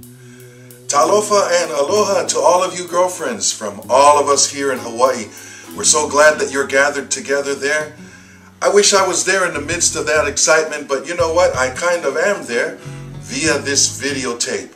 Talofa and aloha to all of you girlfriends from all of us here in Hawaii. We're so glad that you're gathered together there. I wish I was there in the midst of that excitement, but you know what? I kind of am there via this videotape.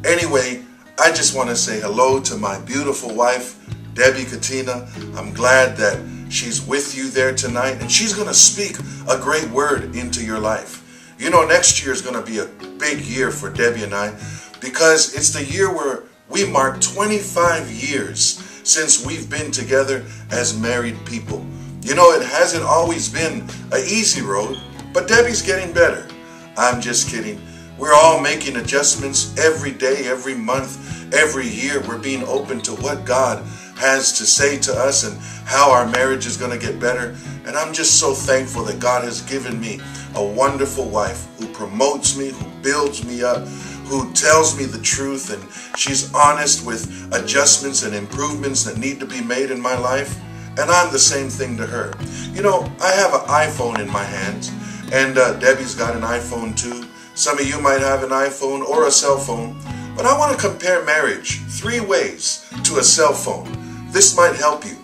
Anyway, I just want to say hello to my beautiful wife, Debbie Katina. I'm glad that she's with you there tonight, and she's going to speak a great word into your life. You know, next year is going to be a big year for Debbie and I, because it's the year where we mark 25 years since we've been together as married people. You know, it hasn't always been an easy road, but Debbie's getting better. I'm just kidding. We're all making adjustments every day, every month, every year. We're being open to what God has to say to us and how our marriage is going to get better. And I'm just so thankful that God has given me a wonderful wife who promotes me, who builds me up, who tells me the truth, and she's honest with adjustments and improvements that need to be made in my life. And I'm the same thing to her. You know, I have an iPhone in my hands, and Debbie's got an iPhone too. Some of you might have an iPhone or a cell phone, but I want to compare marriage 3 ways to a cell phone. This might help you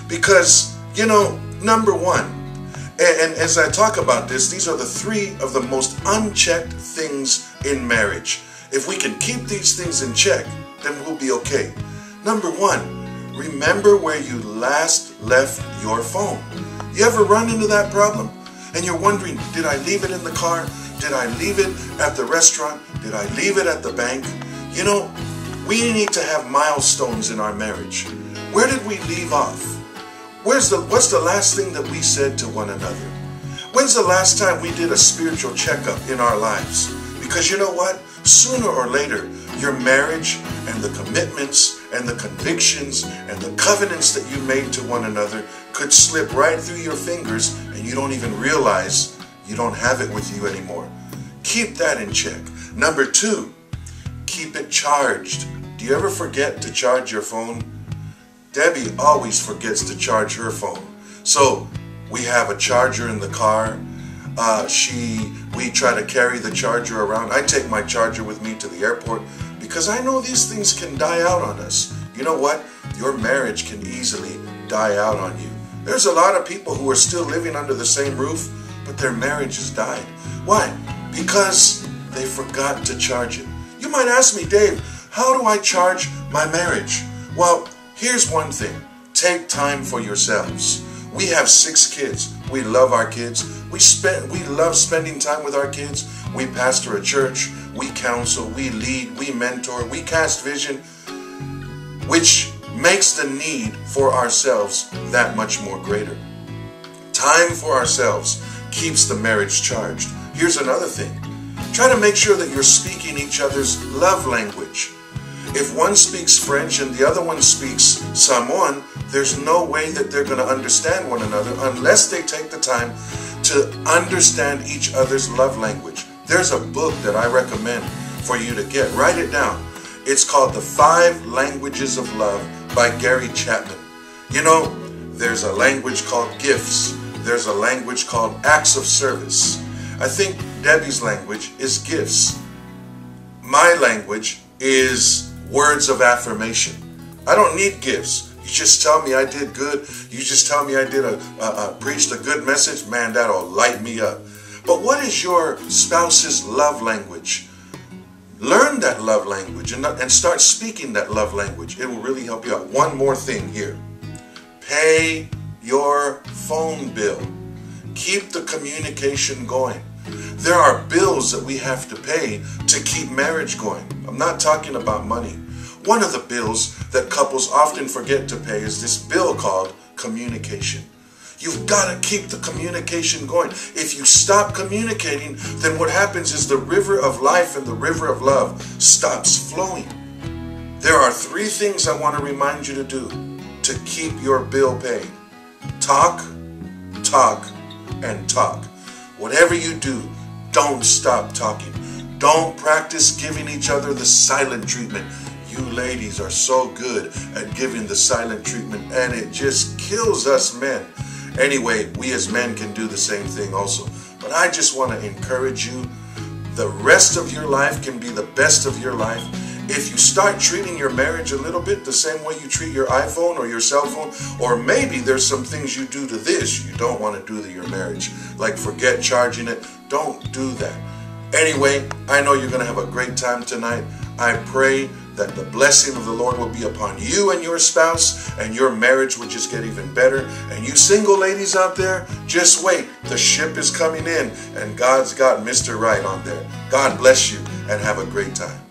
because, you know, number one, and as I talk about this, these are the 3 of the most unchecked things in marriage. If we can keep these things in check, then we'll be okay. Number 1, remember where you last left your phone. You ever run into that problem? And you're wondering, did I leave it in the car? Did I leave it at the restaurant? Did I leave it at the bank? You know, we need to have milestones in our marriage. Where did we leave off? What's the last thing that we said to one another? When's the last time we did a spiritual checkup in our lives? Because you know what? Sooner or later, your marriage and the commitments and the convictions and the covenants that you made to one another could slip right through your fingers and you don't even realize you don't have it with you anymore. Keep that in check. Number 2, keep it charged. Do you ever forget to charge your phone? Debbie always forgets to charge her phone. So we have a charger in the car. We try to carry the charger around. I take my charger with me to the airport because I know these things can die out on us. You know what? Your marriage can easily die out on you. There's a lot of people who are still living under the same roof, but their marriage has died. Why? Because they forgot to charge it. You might ask me, Dave, how do I charge my marriage? Well, here's one thing. Take time for yourselves. We have 6 kids. We love our kids. We love spending time with our kids. We pastor a church. We counsel. We lead. We mentor. We cast vision, which makes the need for ourselves that much more greater. Time for ourselves keeps the marriage charged. Here's another thing. Try to make sure that you're speaking each other's love language. If one speaks French and the other one speaks Samoan, there's no way that they're going to understand one another unless they take the time to understand each other's love language. There's a book that I recommend for you to get. Write it down. It's called The 5 Languages of Love by Gary Chapman. You know, there's a language called gifts. There's a language called acts of service. I think Debbie's language is gifts. My language is words of affirmation. I don't need gifts. You just tell me I did good. You just tell me I did preached a good message. Man, that'll light me up. But what is your spouse's love language? Learn that love language and start speaking that love language. It will really help you out. One more thing here. Pay your phone bill. Keep the communication going. There are bills that we have to pay to keep marriage going. I'm not talking about money. One of the bills that couples often forget to pay is this bill called communication. You've got to keep the communication going. If you stop communicating, then what happens is the river of life and the river of love stops flowing. There are 3 things I want to remind you to do to keep your bill paid. Talk, talk, and talk. Whatever you do, don't stop talking. Don't practice giving each other the silent treatment. You ladies are so good at giving the silent treatment, and it just kills us men. Anyway, we as men can do the same thing also. But I just want to encourage you. The rest of your life can be the best of your life if you start treating your marriage a little bit the same way you treat your iPhone or your cell phone, or maybe there's some things you do to this you don't want to do to your marriage, like forget charging it. Don't do that. Anyway, I know you're going to have a great time tonight. I pray that the blessing of the Lord will be upon you and your spouse, and your marriage will just get even better. And you single ladies out there, just wait. The ship is coming in, and God's got Mr. Right on there. God bless you, and have a great time.